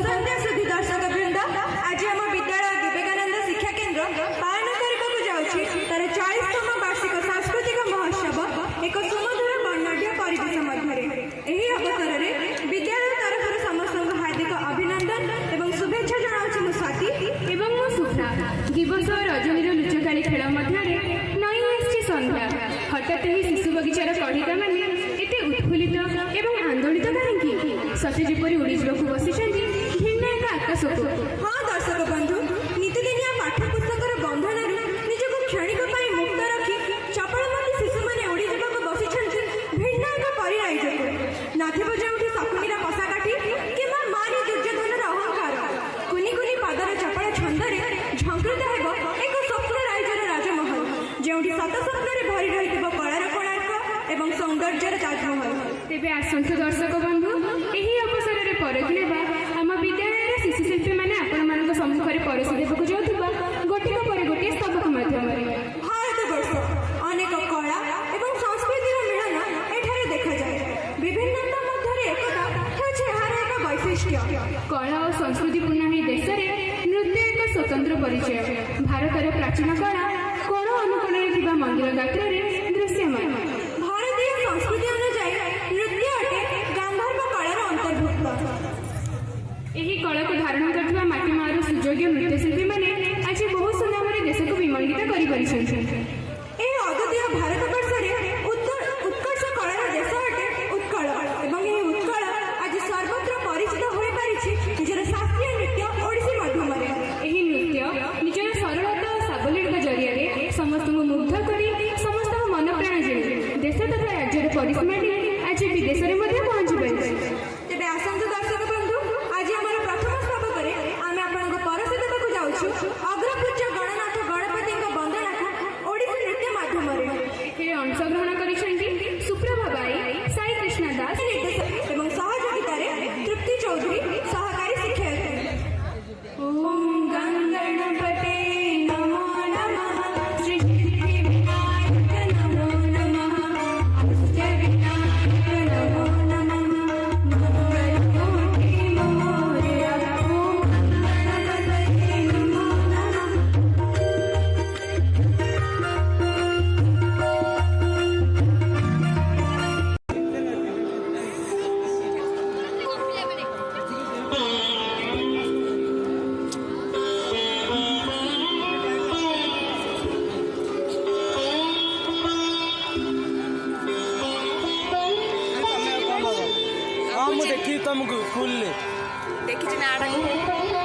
संध्या सुधी दर्शक वृंद आज आम विद्यालय विवेकानंद शिक्षा केन्द्र पालन करने जाऊँगी तार 40तम वार्षिक सांस्कृतिक महोत्सव एक सुमधुर वर्णढ़ परिवेश मध्य अवसर में विद्यालय तरफ समस्त हार्दिक अभिनंदन एवं शुभेच्छा जनाऊँ मु स्वाति एवं मु सुप्रा दिवस रजनीर लुचकाड़ी खेल मध्य नई आसी संध्या हठात ही शिशु बगीचार पढ़िका मैंने एत उत्फुल्लित एवं आंदोलित कहीं सते जेपरी उड़ी जावाक बसी भिन्न एक आकाश को। हाँ दर्शक बंधु नीतिदिनिया पाठ्यपुस्तकर बंधन निजक क्षणिक मुक्त रखी चपलमती शिशु मैंने उड़ी जावाक बसी भिन्न एक परिराइज नथिब जो शकुनीर पशाकाठी कि मारी दुर्योधन अहंकार कुनि कुनि पादर चपल छंदे झंकृत हो एक स्वप्न राइजर राजमहल जो सत स्वप्न भरी रही कलार कोणार्क एवं सौंदर्यर ताजमहल। तेबे आसंतु दर्शक बंधु यही अवसर में परखी आम विद्यालय शिशुशिल्पी मैंने आपण सम्मुखें परसि देवाक जाउथिबा गोटिक पर गोटे स्तबक माध्यम भारत वर्ष अनेक कला एवं संस्कृतिर मिलन एठारे देखा जाए विभिन्नता मध्य एकता होछि एहार एक वैशिष्ट्य। कला और संस्कृतिपूर्ण ही देश में नृत्य एक स्वतंत्र परिचय भारतर प्राचीन कला कोण अनुकोण मंदिर गात्र दृश्यमान भारतीय संस्कृति अनुसार नृत्य अटे गांधर्व कलार अंतर्भुक्त। यही कला को धारण करथिबा माटी मारू सुयोग्य नृत्यशिल्पी मैंने आज बहुत सुनाम देश को विमंडित कर अद्वितीय भारतवर्ष उत्कर्ष कलार देश अटे उत्कल एवं यह उत्कल आज सर्वत्र परिचित हो पारिछि निजर शास्त्रीय नृत्य ओडिसी माध्यम यही नृत्य निजर सरलता और साबलीलता जरिया समस्त मुग्ध कर समस्त मन प्राण जीवे देश तथा राज्य परिसीमा आज विदेश में पहुंची पारे। तेज आसतु दर्शक बंधु आज आम प्रथम स्तबक आम आपको परसि देवाक जाऊँ अग्रपूज्य गणनाथ गणपति वंदना को ओडिसी नृत्य माध्यम अंशग्रहण कर सुप्रभा बाई साई कृष्ण दास निर्देशक एवं सहयोगिता तृप्ति चौधरी सहकारी शिक्षक। ओम गणपते नमो नमः श्री विनायक नमो नमः अष्ट विनायक नमो नमः मंगलमूर्ति मोरया ओम गणपते नमो नमः। हाँ मुझे देखी तुमको फुल देखी नाटक